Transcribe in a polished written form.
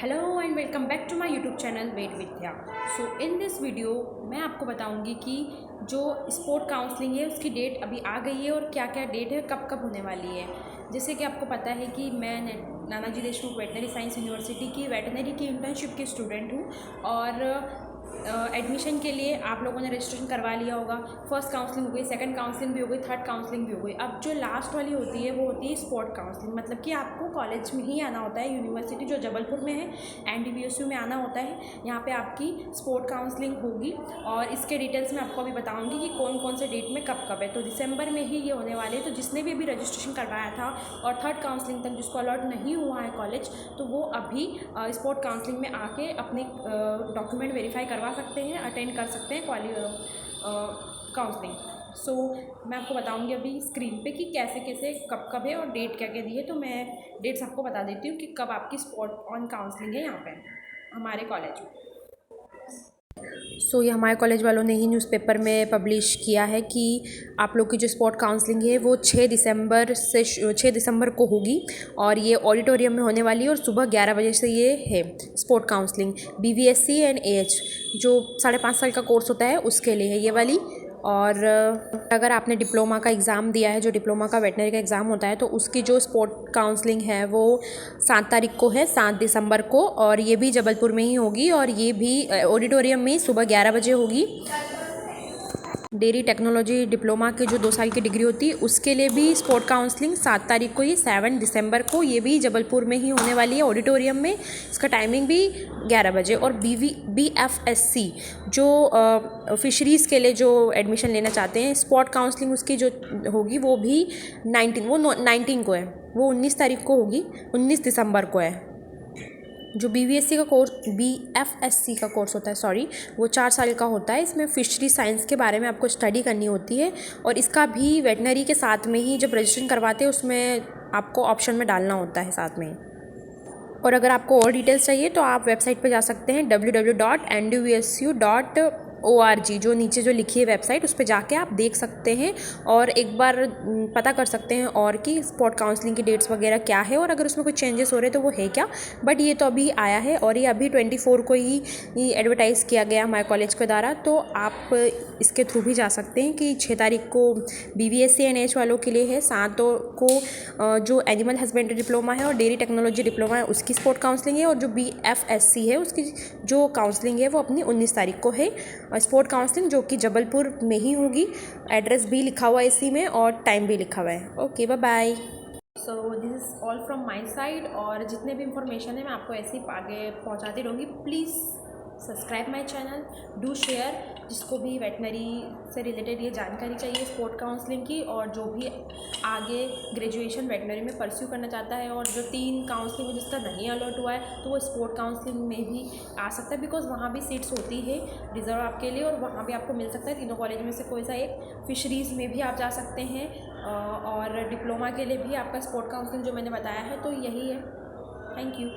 Hello and welcome back to my YouTube channel वेट Vidya. So in this video मैं आपको बताऊंगी कि जो स्पोर्ट काउंसलिंग है उसकी डेट अभी आ गई है और क्या क्या डेट है, कब कब होने वाली है। जैसे कि आपको पता है कि मैं Nanaji Deshmukh veterinary science university की वेटनरी की इंटर्नशिप की स्टूडेंट हूँ और एडमिशन के लिए आप लोगों ने रजिस्ट्रेशन करवा लिया होगा। फर्स्ट काउंसलिंग हो गई, सेकंड काउंसलिंग भी हो गई, थर्ड काउंसलिंग भी हो गई। अब जो लास्ट वाली होती है वो होती है स्पोर्ट काउंसलिंग, मतलब कि आपको कॉलेज में ही आना होता है, यूनिवर्सिटी जो जबलपुर में है NDVSU में आना होता है। यहाँ पे आपकी स्पोर्ट काउंसलिंग होगी और इसके डिटेल्स मैं आपको अभी बताऊँगी कि कौन कौन से डेट में कब कब है। तो दिसंबर में ही ये होने वाले हैं। तो जिसने भी अभी रजिस्ट्रेशन करवाया था और थर्ड काउंसलिंग तक जिसको अलॉट नहीं हुआ है कॉलेज, तो वो अभी स्पोर्ट काउंसलिंग में आके अपने डॉक्यूमेंट वेरीफाई करवा सकते हैं, अटेंड कर सकते हैं काउंसलिंग। सो मैं आपको बताऊंगी अभी स्क्रीन पे कि कैसे कैसे कब कब है और डेट क्या क्या दी है। तो मैं डेट्स आपको बता देती हूँ कि कब आपकी स्पॉट ऑन काउंसलिंग है यहाँ पे हमारे कॉलेज में। ये हमारे कॉलेज वालों ने ही न्यूज़पेपर में पब्लिश किया है कि आप लोग की जो स्पॉट काउंसलिंग है वो 6 दिसंबर को होगी और ये ऑडिटोरियम में होने वाली है और सुबह 11 बजे से ये है spot counselling. BVSC and AH जो 5.5 साल का कोर्स होता है उसके लिए है ये वाली। और अगर आपने डिप्लोमा का एग्ज़ाम दिया है, जो डिप्लोमा का वेटनरी का एग्ज़ाम होता है, तो उसकी जो स्पोर्ट काउंसलिंग है वो 7 तारीख को है, 7 दिसंबर को, और ये भी जबलपुर में ही होगी और ये भी ऑडिटोरियम में सुबह 11 बजे होगी। डेयरी टेक्नोलॉजी डिप्लोमा के जो 2 साल की डिग्री होती है उसके लिए भी स्पोर्ट काउंसलिंग 7 तारीख को ही, 7 दिसंबर को, ये भी जबलपुर में ही होने वाली है ऑडिटोरियम में। इसका टाइमिंग भी 11 बजे। और BFSC जो फिशरीज़ के लिए जो एडमिशन लेना चाहते हैं, स्पोर्ट काउंसलिंग उसकी जो होगी वो भी 19 को है, वो 19 तारीख को होगी, 19 दिसंबर को है। जो BFSC का कोर्स होता है, सॉरी, वो 4 साल का होता है। इसमें फिशरी साइंस के बारे में आपको स्टडी करनी होती है और इसका भी वेटनरी के साथ में ही जब रजिस्ट्रेशन करवाते हैं उसमें आपको ऑप्शन में डालना होता है साथ में। और अगर आपको और डिटेल्स चाहिए तो आप वेबसाइट पे जा सकते हैं www.ndvsu.org, जो नीचे जो लिखी है वेबसाइट, उस पर जाके आप देख सकते हैं और एक बार पता कर सकते हैं और कि स्पॉट काउंसलिंग की डेट्स वगैरह क्या है और अगर उसमें कोई चेंजेस हो रहे हैं तो वो है क्या। बट ये तो अभी आया है और ये अभी 24 को ही एडवर्टाइज़ किया गया हमारे कॉलेज के द्वारा। तो आप इसके थ्रू भी जा सकते हैं कि 6 तारीख को BVSC एंड AH वालों के लिए है, 7 को जो एनिमल हस्बेंड्री डिप्लोमा है और डेयरी टेक्नोलॉजी डिप्लोमा है उसकी स्पोर्ट काउंसलिंग है, और जो BFSC है उसकी जो काउंसलिंग है वो अपनी 19 तारीख को है स्पोर्ट काउंसलिंग, जो कि जबलपुर में ही होगी। एड्रेस भी लिखा हुआ है इसी में और टाइम भी लिखा हुआ है। Okay, bye bye. So this is all from my side और जितने भी इंफॉर्मेशन है मैं आपको ऐसे ही आगे पहुँचाती रहूँगी। Please subscribe my channel, do share, जिसको भी वेटनरी से रिलेटेड ये जानकारी चाहिए स्पोर्ट काउंसलिंग की, और जो भी आगे ग्रेजुएशन वेटनरी में परस्यू करना चाहता है और जो 3 काउंसलिंग में जिसका नहीं अलॉट हुआ है तो वो स्पोर्ट काउंसलिंग में भी आ सकता है, बिकॉज वहाँ भी सीट्स होती है रिजर्व आपके लिए और वहाँ भी आपको मिल सकता है। तीनों कॉलेज में से कोई सा एक, फिशरीज़ में भी आप जा सकते हैं और डिप्लोमा के लिए भी आपका स्पोर्ट काउंसलिंग जो मैंने बताया है, तो यही है। Thank you.